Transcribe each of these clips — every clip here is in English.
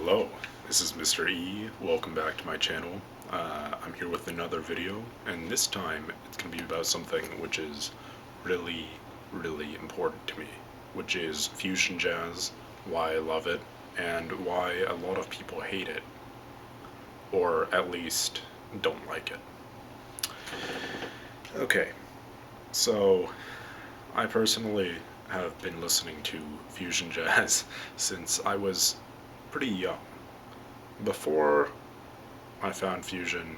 Hello, this is Mr. E. Welcome back to my channel. I'm here with another video, and this time it's going to be about something which is really, really important to me, which is fusion jazz, why I love it, and why a lot of people hate it, or at least don't like it. Okay, so I personally have been listening to fusion jazz since I was pretty young. Before I found fusion,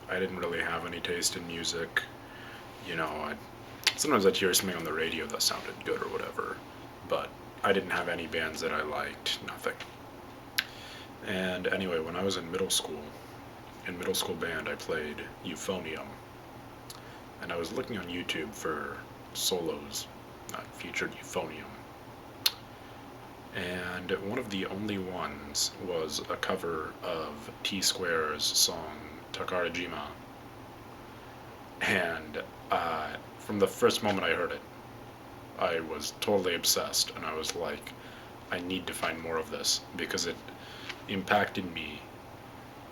I didn't really have any taste in music. Sometimes I'd hear something on the radio that sounded good or whatever, but I didn't have any bands that I liked, nothing. And anyway, when I was in middle school band, I played euphonium, and I was looking on YouTube for solos that featured euphonium. And one of the only ones was a cover of T-Square's song Takarajima. And from the first moment I heard it, I was totally obsessed, and I was like, I need to find more of this, because it impacted me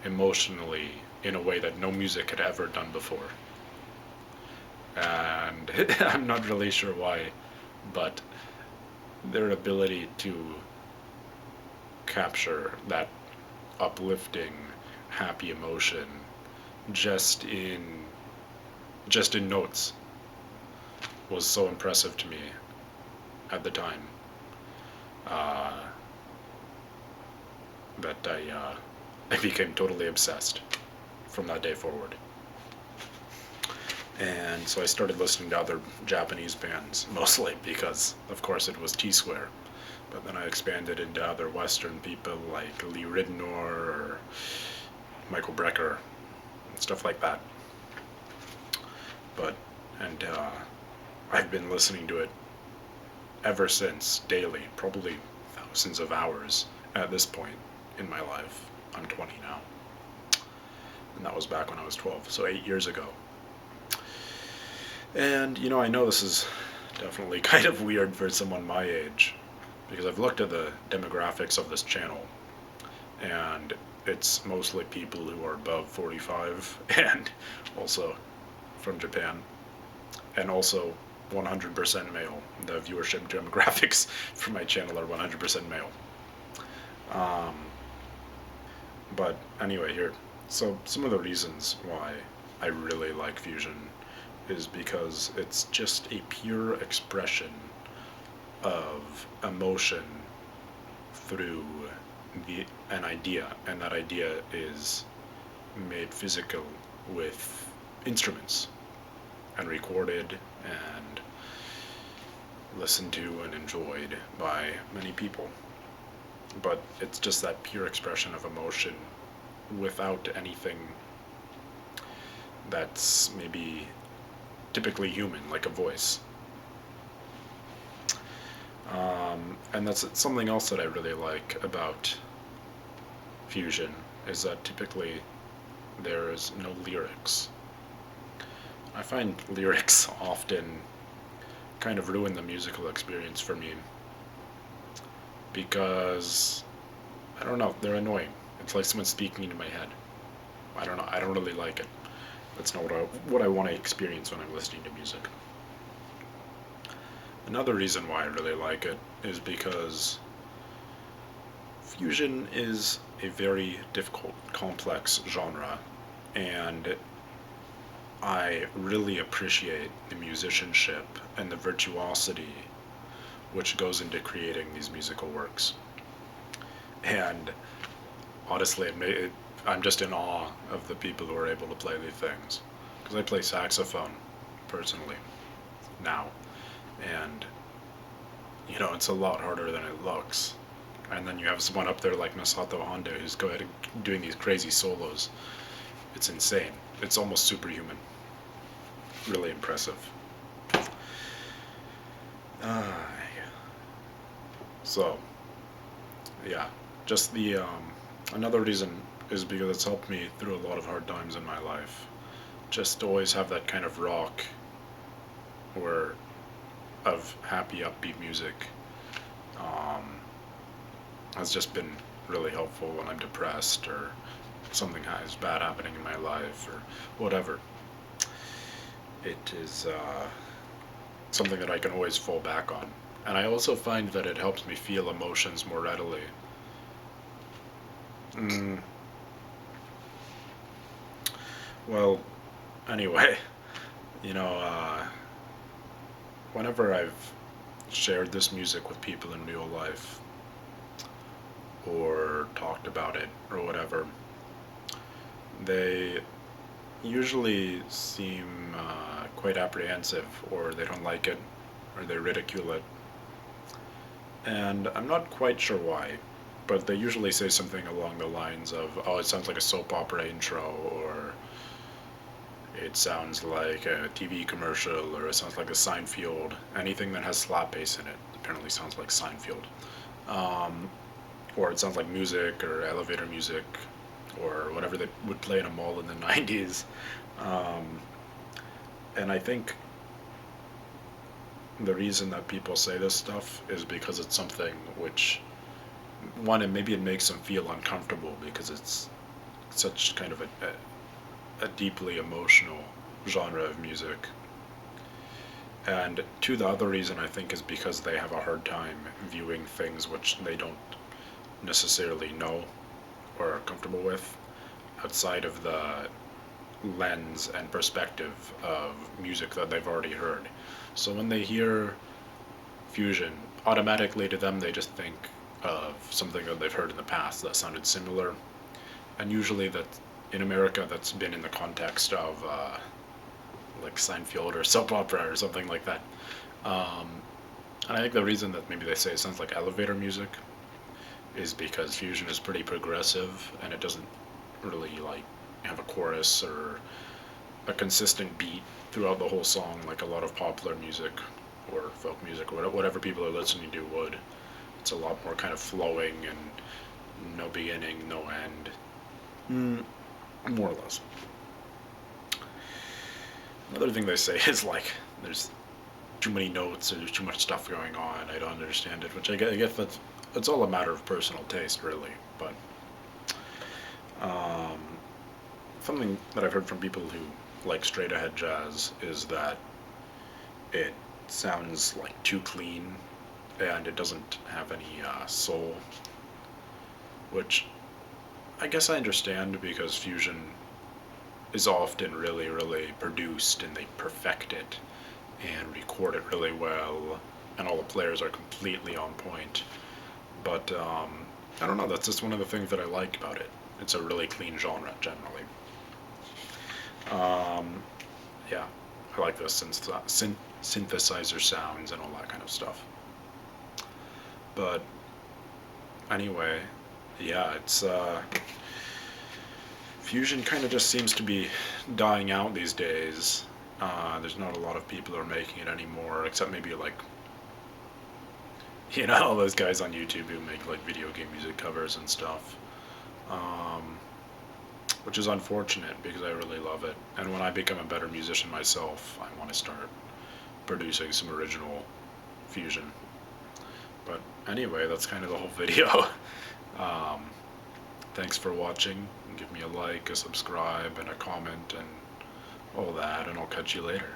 emotionally in a way that no music had ever done before. And I'm not really sure why, but their ability to capture that uplifting, happy emotion just in notes was so impressive to me at the time that I became totally obsessed from that day forward. And so I started listening to other Japanese bands, mostly because, of course, it was T-Square. But then I expanded into other Western people like Lee Ridenour or Michael Brecker, and stuff like that. And I've been listening to it ever since, daily, probably thousands of hours at this point in my life. I'm 20 now. And that was back when I was 12, so 8 years ago. And, I know this is definitely kind of weird for someone my age, because I've looked at the demographics of this channel, and it's mostly people who are above 45, and also from Japan, and also 100% male. The viewership demographics for my channel are 100% male. But anyway, here. So some of the reasons why I really like fusion is because it's just a pure expression of emotion through an idea, and that idea is made physical with instruments and recorded and listened to and enjoyed by many people. But it's just that pure expression of emotion without anything that's maybe typically human, like a voice. And that's something else that I really like about fusion, is that typically there's no lyrics. I find lyrics often kind of ruin the musical experience for me, because, I don't know, they're annoying. It's like someone speaking into my head. I don't know, I don't really like it. That's not what I want to experience when I'm listening to music. Another reason why I really like it is because fusion is a very difficult, complex genre, and I really appreciate the musicianship and the virtuosity which goes into creating these musical works. And honestly, I'm just in awe of the people who are able to play these things. Because I play saxophone, personally, now. And, it's a lot harder than it looks. And then you have someone up there like Masato Honda who's doing these crazy solos. It's insane. It's almost superhuman. Really impressive. So, yeah. Just another reason is because it's helped me through a lot of hard times in my life. Just to always have that kind of rock of happy, upbeat music has just been really helpful when I'm depressed or something is bad happening in my life or whatever. It is something that I can always fall back on. And I also find that it helps me feel emotions more readily. Mm, well, anyway, you know, whenever I've shared this music with people in real life or talked about it or whatever, they usually seem quite apprehensive, or they don't like it, or they ridicule it. And I'm not quite sure why, but they usually say something along the lines of, oh, it sounds like a soap opera intro, or it sounds like a TV commercial, or it sounds like a Seinfeld. Anything that has slap bass in it apparently sounds like Seinfeld. Um, or it sounds like music, or elevator music, or whatever they would play in a mall in the 90s. Um, and I think the reason that people say this stuff is because it's something which, one, and maybe it makes them feel uncomfortable because it's such kind of a deeply emotional genre of music. And two, the other reason I think is because they have a hard time viewing things which they don't necessarily know or are comfortable with outside of the lens and perspective of music that they've already heard. So when they hear fusion, automatically to them they just think of something that they've heard in the past that sounded similar, and usually that in America that's been in the context of like Seinfeld or soap opera or something like that. Um, and I think the reason that maybe they say it sounds like elevator music is because fusion is pretty progressive and it doesn't really like have a chorus or a consistent beat throughout the whole song like a lot of popular music or folk music or whatever people are listening to would. It's a lot more kind of flowing and no beginning, no end. More or less. Another thing they say is like there's too many notes or there's too much stuff going on. I don't understand it, which I guess that's it's all a matter of personal taste, really. But um, something that I've heard from people who like straight ahead jazz is that it sounds like too clean and it doesn't have any soul, which I guess I understand because fusion is often really, really produced and they perfect it and record it really well, and all the players are completely on point. But I don't know, that's just one of the things that I like about it. It's a really clean genre generally. Um, yeah, I like the synthesizer sounds and all that kind of stuff. But anyway, yeah, it's fusion kind of just seems to be dying out these days. There's not a lot of people who are making it anymore, except maybe like, you know, all those guys on YouTube who make like video game music covers and stuff. Um, which is unfortunate because I really love it. And when I become a better musician myself, I want to start producing some original fusion. But anyway, that's kind of the whole video. um, Thanks for watching. Give me a like, a subscribe, and a comment, and all that, and I'll catch you later.